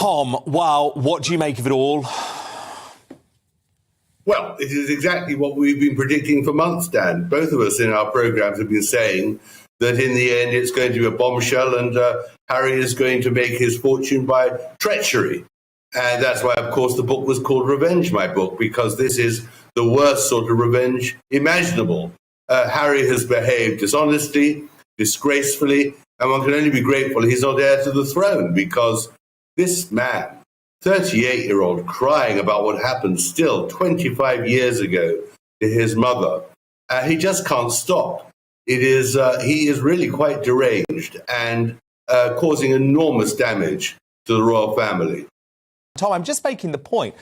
Tom, well, what do you make of it all? Well, it is exactly what we've been predicting for months, Dan. Both of us in our programs have been saying that in the end it's going to be a bombshell and Harry is going to make his fortune by treachery. And that's why, of course, the book was called Revenge, my book, because this is the worst sort of revenge imaginable. Harry has behaved dishonestly, disgracefully, and one can only be grateful he's not heir to the throne, because this man, 38-year-old, crying about what happened still 25 years ago to his mother, he just can't stop. He is really quite deranged and causing enormous damage to the royal family. Tom, I'm just making the point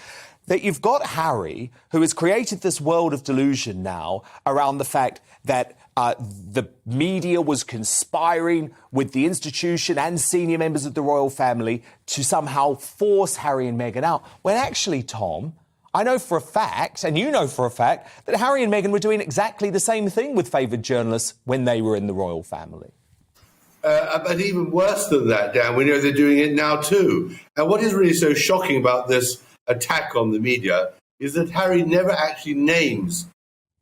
that you've got Harry, who has created this world of delusion now around the fact that the media was conspiring with the institution and senior members of the royal family to somehow force Harry and Meghan out. When actually, Tom, I know for a fact, and you know for a fact, that Harry and Meghan were doing exactly the same thing with favoured journalists when they were in the royal family. But even worse than that, Dan, we know they're doing it now too. And what is really so shocking about this attack on the media is that Harry never actually names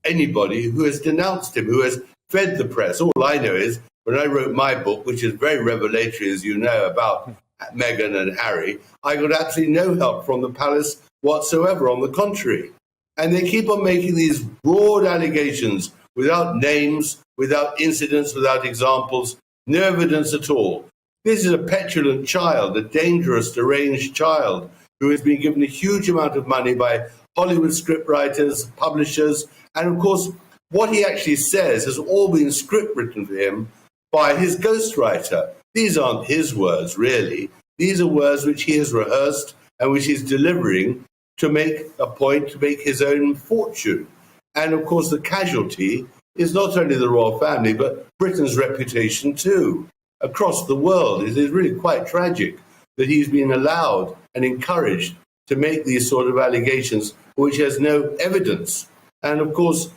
anybody who has denounced him, who has fed the press. All I know is when I wrote my book, which is very revelatory, as you know, about Meghan and Harry, I got absolutely no help from the palace whatsoever, on the contrary. And they keep on making these broad allegations without names, without incidents, without examples, no evidence at all. This is a petulant child, a dangerous, deranged child who has been given a huge amount of money by Hollywood scriptwriters, publishers, and of course, what he actually says has all been script written for him by his ghostwriter. These aren't his words, really. These are words which he has rehearsed and which he's delivering to make a point, to make his own fortune. And of course, the casualty is not only the royal family, but Britain's reputation too. Across the world, it is really quite tragic that he's been allowed and encouraged to make these sort of allegations, which has no evidence. And of course,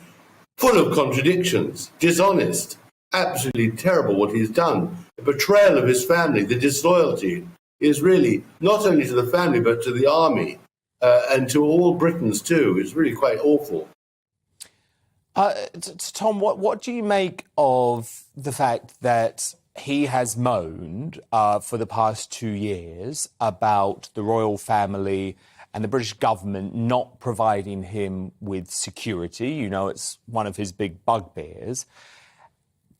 full of contradictions, dishonest, absolutely terrible what he's done. The betrayal of his family, the disloyalty is really not only to the family, but to the army and to all Britons too. It's really quite awful. Tom, what do you make of the fact that he has moaned for the past 2 years about the royal family and the British government not providing him with security? You know, it's one of his big bugbears.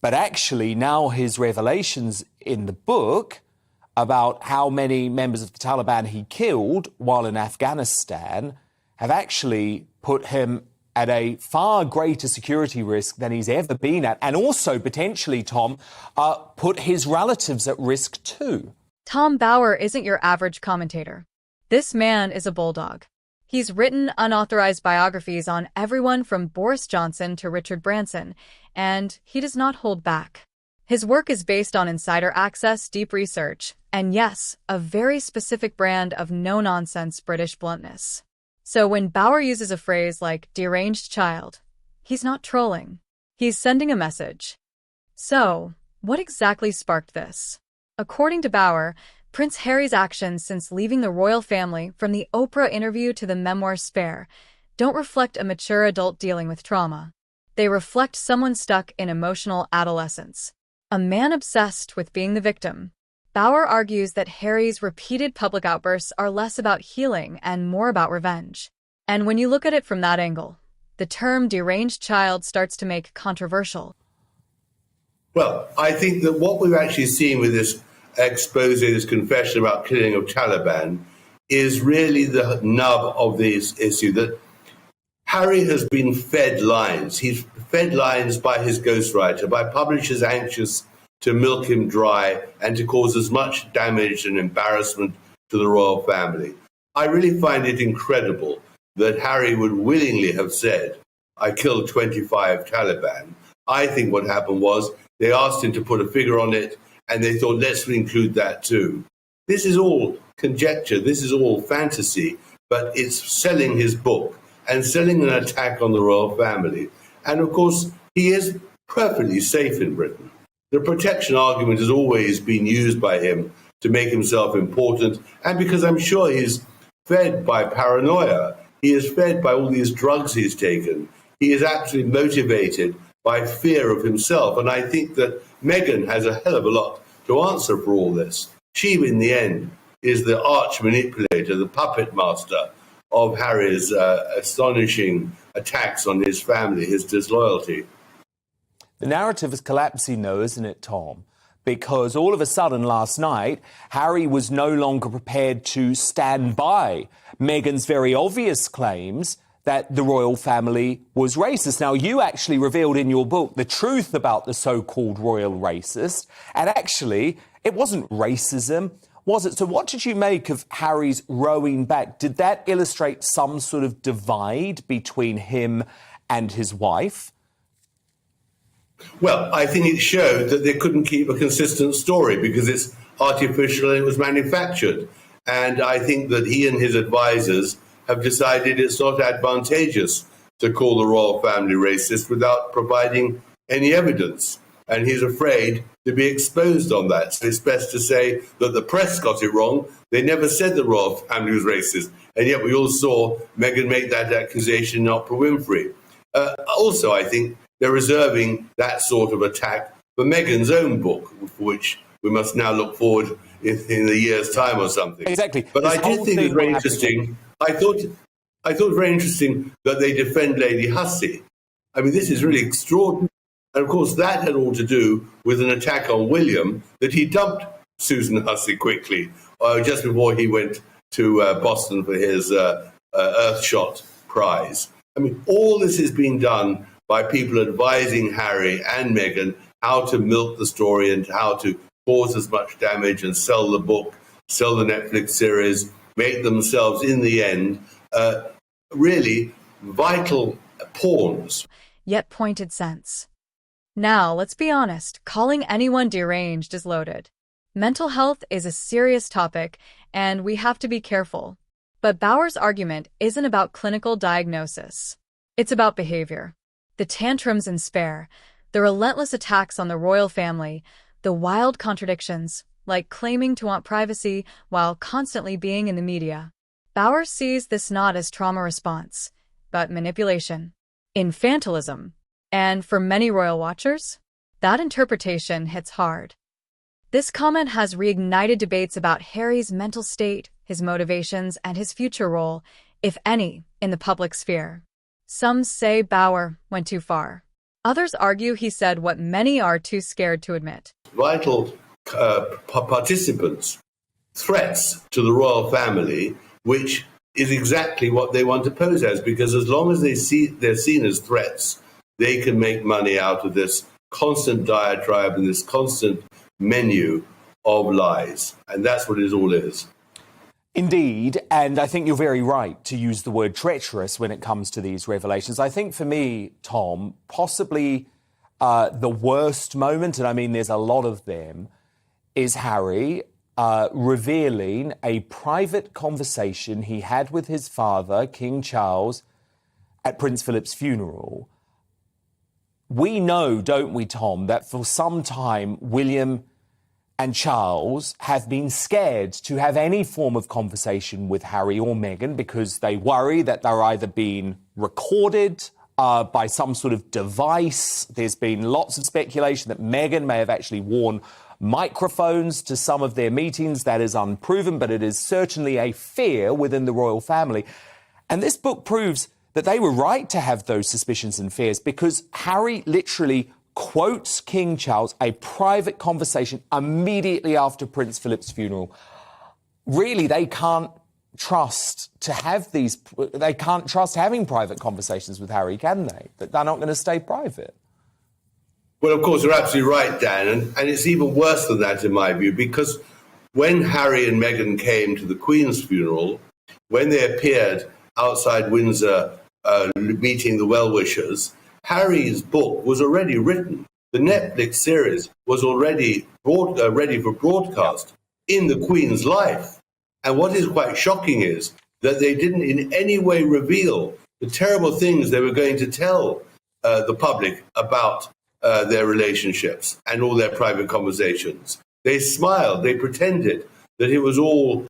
But actually, now his revelations in the book about how many members of the Taliban he killed while in Afghanistan have actually put him at a far greater security risk than he's ever been at, and also potentially, Tom, put his relatives at risk too. Tom Bower isn't your average commentator. This man is a bulldog. He's written unauthorized biographies on everyone from Boris Johnson to Richard Branson, and he does not hold back. His work is based on insider access, deep research, and yes, a very specific brand of no-nonsense British bluntness. So when Bower uses a phrase like deranged child, he's not trolling. He's sending a message. So, what exactly sparked this? According to Bower, Prince Harry's actions since leaving the royal family, from the Oprah interview to the memoir Spare, don't reflect a mature adult dealing with trauma. They reflect someone stuck in emotional adolescence, a man obsessed with being the victim. Bower argues that Harry's repeated public outbursts are less about healing and more about revenge. And when you look at it from that angle, the term deranged child starts to make controversial. Well, I think that what we've actually seen with this expose, this confession about killing of Taliban, is really the nub of this issue, that Harry has been fed lines. He's fed lines by his ghostwriter, by publishers anxious to milk him dry and to cause as much damage and embarrassment to the royal family. I really find it incredible that Harry would willingly have said, I killed 25 Taliban. I think what happened was they asked him to put a figure on it and they thought, let's include that too. This is all conjecture, this is all fantasy, but it's selling his book and selling an attack on the royal family. And of course, he is perfectly safe in Britain. The protection argument has always been used by him to make himself important, and because I'm sure he's fed by paranoia. He is fed by all these drugs he's taken. He is actually motivated by fear of himself. And I think that Meghan has a hell of a lot to answer for all this. She, in the end, is the arch manipulator, the puppet master of Harry's astonishing attacks on his family, his disloyalty. The narrative is collapsing, though, isn't it, Tom? Because all of a sudden last night, Harry was no longer prepared to stand by Meghan's very obvious claims that the royal family was racist. Now, you actually revealed in your book the truth about the so-called royal racist, and actually, it wasn't racism, was it? So what did you make of Harry's rowing back? Did that illustrate some sort of divide between him and his wife? Well, I think it showed that they couldn't keep a consistent story because it's artificial and it was manufactured. And I think that he and his advisors have decided it's not advantageous to call the royal family racist without providing any evidence. And he's afraid to be exposed on that. So it's best to say that the press got it wrong. They never said the royal family was racist. And yet we all saw Meghan make that accusation, not Oprah Winfrey. Also, I think they're reserving that sort of attack for Meghan's own book, for which we must now look forward in a year's time or something. Exactly. But I did think it was very interesting. I thought it was very interesting that they defend Lady Hussey. I mean, this is really extraordinary. And of course, that had all to do with an attack on William, that he dumped Susan Hussey quickly, just before he went to Boston for his Earthshot prize. I mean, all this is being done by people advising Harry and Meghan how to milk the story and how to cause as much damage and sell the book, sell the Netflix series, make themselves, in the end, really vital pawns. Yet pointed sense. Now, let's be honest, calling anyone deranged is loaded. Mental health is a serious topic, and we have to be careful. But Bauer's argument isn't about clinical diagnosis. It's about behavior. The tantrums in Spare, the relentless attacks on the royal family, the wild contradictions, like claiming to want privacy while constantly being in the media. Bauer sees this not as trauma response, but manipulation, infantilism. And for many royal watchers, that interpretation hits hard. This comment has reignited debates about Harry's mental state, his motivations, and his future role, if any, in the public sphere. Some say Bauer went too far. Others argue he said what many are too scared to admit. Vital participants, threats to the royal family, which is exactly what they want to pose as, because as long as they're seen as threats, they can make money out of this constant diatribe and this constant menu of lies. And that's what it all is. Indeed, and I think you're very right to use the word treacherous when it comes to these revelations. I think for me, Tom, possibly the worst moment, and I mean there's a lot of them, is Harry revealing a private conversation he had with his father, King Charles, at Prince Philip's funeral. We know, don't we, Tom, that for some time William and Charles have been scared to have any form of conversation with Harry or Meghan because they worry that they're either being recorded by some sort of device. There's been lots of speculation that Meghan may have actually worn microphones to some of their meetings. That is unproven, but it is certainly a fear within the royal family. And this book proves that they were right to have those suspicions and fears because Harry literally quotes King Charles, a private conversation immediately after Prince Philip's funeral. Really, they can't trust having private conversations with Harry, can they? That they're not going to stay private. Well, of course, you're absolutely right, Dan. And it's even worse than that, in my view, because when Harry and Meghan came to the Queen's funeral, when they appeared outside Windsor meeting the well-wishers, Harry's book was already written. The Netflix series was already ready for broadcast in the Queen's life. And what is quite shocking is that they didn't in any way reveal the terrible things they were going to tell the public about their relationships and all their private conversations. They smiled, they pretended. that it was all,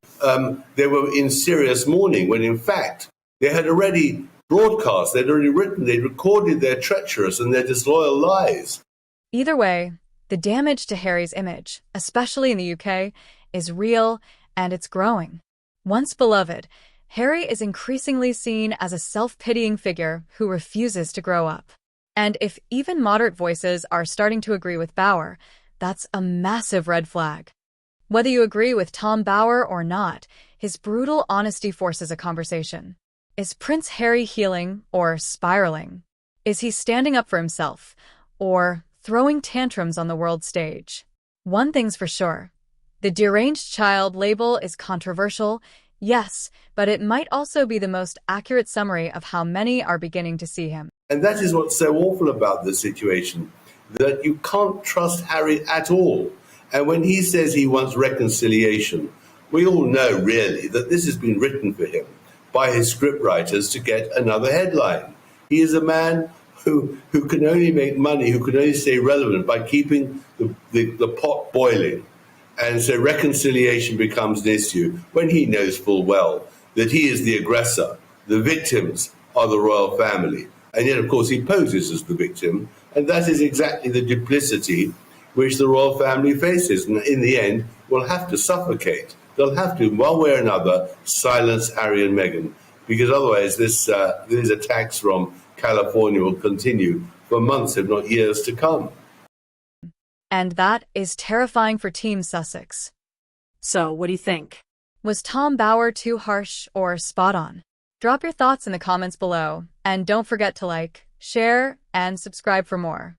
they were in serious mourning, when in fact they had already broadcast, they'd already written, they'd recorded their treacherous and their disloyal lies. Either way, the damage to Harry's image, especially in the UK, is real and it's growing. Once beloved, Harry is increasingly seen as a self-pitying figure who refuses to grow up. And if even moderate voices are starting to agree with Bauer, that's a massive red flag. Whether you agree with Tom Bauer or not, his brutal honesty forces a conversation. Is Prince Harry healing or spiraling? Is he standing up for himself or throwing tantrums on the world stage? One thing's for sure. The deranged child label is controversial, yes, but it might also be the most accurate summary of how many are beginning to see him. And that is what's so awful about this situation, that you can't trust Harry at all. And when he says he wants reconciliation, we all know really that this has been written for him by his scriptwriters to get another headline. He is a man who can only make money, who can only stay relevant by keeping the pot boiling. And so reconciliation becomes an issue when he knows full well that he is the aggressor. The victims are the royal family. And yet, of course, he poses as the victim. And that is exactly the duplicity which the royal family faces. And in the end, will have to suffocate. They'll have to, one way or another, silence Harry and Meghan. Because otherwise, these attacks from California will continue for months, if not years to come. And that is terrifying for Team Sussex. So, what do you think? Was Tom Bauer too harsh or spot on? Drop your thoughts in the comments below, and don't forget to like, share, and subscribe for more.